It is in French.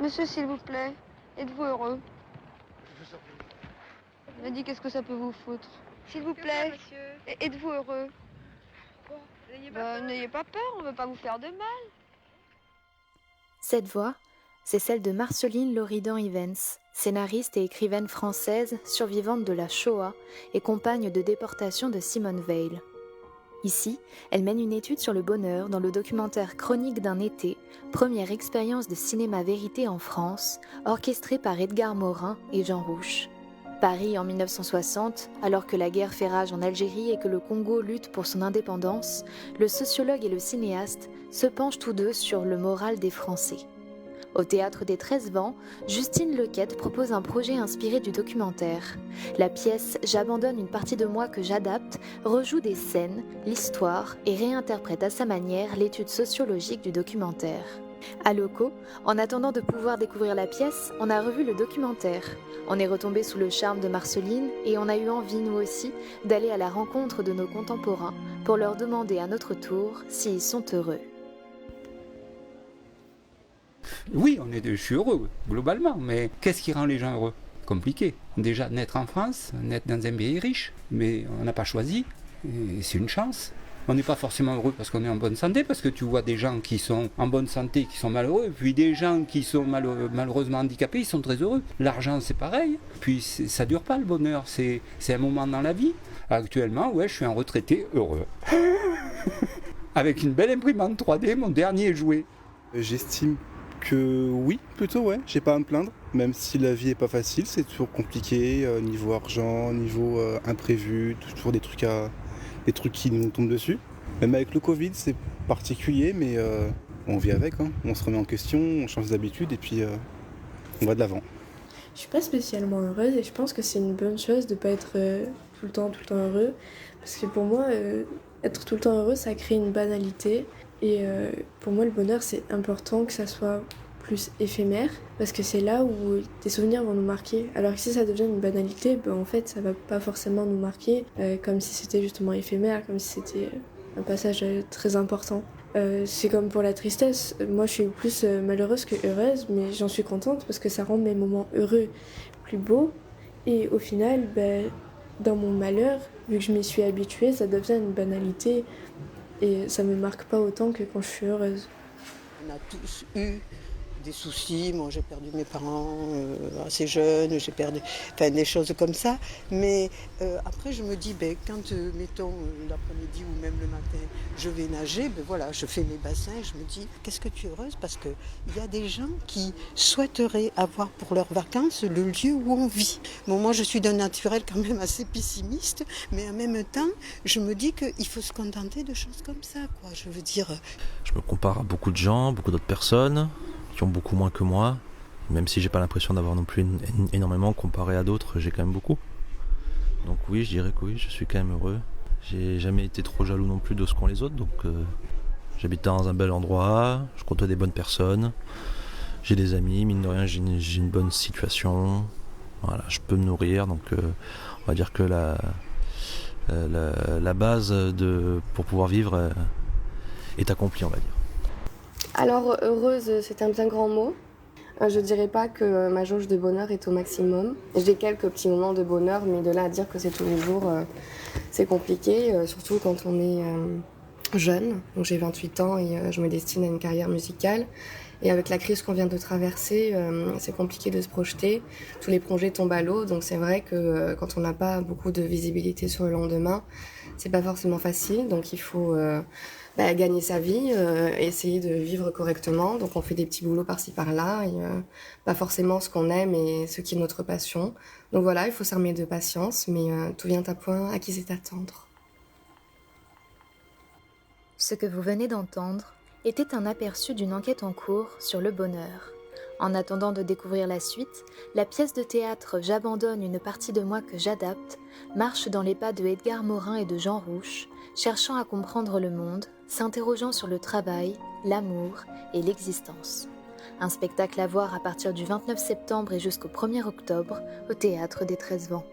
Monsieur, s'il vous plaît, êtes-vous heureux? Je me dis, qu'est-ce que ça peut vous foutre? S'il vous plaît, êtes-vous heureux? N'ayez pas peur, on ne veut pas vous faire de mal. Cette voix, c'est celle de Marceline Loridan-Ivens, scénariste et écrivaine française survivante de la Shoah et compagne de déportation de Simone Veil. Ici, elle mène une étude sur le bonheur dans le documentaire Chronique d'un été, première expérience de cinéma vérité en France, orchestrée par Edgar Morin et Jean Rouch. Paris en 1960, alors que la guerre fait rage en Algérie et que le Congo lutte pour son indépendance, le sociologue et le cinéaste se penchent tous deux sur le moral des Français. Au Théâtre des 13 Vents, Justine Lequette propose un projet inspiré du documentaire. La pièce « J'abandonne une partie de moi que j'adapte » rejoue des scènes, l'histoire et réinterprète à sa manière l'étude sociologique du documentaire. À Loco, en attendant de pouvoir découvrir la pièce, on a revu le documentaire. On est retombé sous le charme de Marceline et on a eu envie, nous aussi, d'aller à la rencontre de nos contemporains pour leur demander à notre tour s'ils sont heureux. Oui, je suis heureux, globalement, mais qu'est-ce qui rend les gens heureux? Compliqué. Déjà, naître en France, naître dans un pays riche, mais on n'a pas choisi, et c'est une chance. On n'est pas forcément heureux parce qu'on est en bonne santé, parce que tu vois des gens qui sont en bonne santé, qui sont malheureux, puis des gens qui sont malheureusement handicapés, ils sont très heureux. L'argent, c'est pareil, puis ça dure pas le bonheur, c'est un moment dans la vie. Actuellement, ouais, je suis un retraité heureux. Avec une belle imprimante 3D, mon dernier jouet. J'estime que oui, plutôt ouais, j'ai pas à me plaindre, même si la vie est pas facile, c'est toujours compliqué, niveau argent, niveau imprévu, toujours des trucs qui nous tombent dessus. Même avec le Covid, c'est particulier, mais on vit avec, hein. On se remet en question, on change d'habitude et puis on va de l'avant. Je suis pas spécialement heureuse et je pense que c'est une bonne chose de pas être tout le temps heureux, parce que pour moi, être tout le temps heureux, ça crée une banalité. Et pour moi, le bonheur, c'est important que ça soit plus éphémère, parce que c'est là où des souvenirs vont nous marquer. Alors que si ça devient une banalité, en fait, ça va pas forcément nous marquer, comme si c'était justement éphémère, comme si c'était un passage très important. C'est comme pour la tristesse. Moi, je suis plus malheureuse que heureuse, mais j'en suis contente parce que ça rend mes moments heureux plus beaux. Et au final, dans mon malheur, vu que je m'y suis habituée, ça devient une banalité. Et ça me marque pas autant que quand je suis heureuse. On a tous eu des soucis. Moi, j'ai perdu mes parents assez jeunes, j'ai perdu des choses comme ça. Mais après, je me dis, quand, mettons, l'après-midi ou même le matin, je vais nager, voilà, je fais mes bassins et je me dis, qu'est-ce que tu es heureuse? Parce qu'il y a des gens qui souhaiteraient avoir pour leurs vacances le lieu où on vit. Bon, moi, je suis d'un naturel quand même assez pessimiste, mais en même temps, je me dis qu'il faut se contenter de choses comme ça, quoi. Je veux dire... Je me compare à beaucoup de gens, beaucoup d'autres personnes qui ont beaucoup moins que moi, même si j'ai pas l'impression d'avoir non plus énormément comparé à d'autres, j'ai quand même beaucoup. Donc oui, je dirais que oui, je suis quand même heureux. J'ai jamais été trop jaloux non plus de ce qu'ont les autres, donc j'habite dans un bel endroit, je côtoie des bonnes personnes, j'ai des amis, mine de rien j'ai une bonne situation, voilà, je peux me nourrir, donc on va dire que la base pour pouvoir vivre est accomplie, on va dire. Alors, heureuse, c'est un bien grand mot. Je dirais pas que ma jauge de bonheur est au maximum. J'ai quelques petits moments de bonheur, mais de là à dire que c'est tous les jours, c'est compliqué, surtout quand on est jeune. Donc j'ai 28 ans et je me destine à une carrière musicale. Et avec la crise qu'on vient de traverser, c'est compliqué de se projeter. Tous les projets tombent à l'eau, donc c'est vrai que quand on n'a pas beaucoup de visibilité sur le lendemain, c'est pas forcément facile. Donc il faut gagner sa vie, essayer de vivre correctement. Donc on fait des petits boulots par-ci par-là, et pas forcément ce qu'on aime et ce qui est notre passion. Donc voilà, il faut s'armer de patience, mais tout vient à point, à qui c'est attendre. Ce que vous venez d'entendre était un aperçu d'une enquête en cours sur le bonheur. En attendant de découvrir la suite, la pièce de théâtre « J'abandonne une partie de moi que j'adapte » marche dans les pas de Edgar Morin et de Jean Rouch, cherchant à comprendre le monde, s'interrogeant sur le travail, l'amour et l'existence. Un spectacle à voir à partir du 29 septembre et jusqu'au 1er octobre au Théâtre des 13 Vents.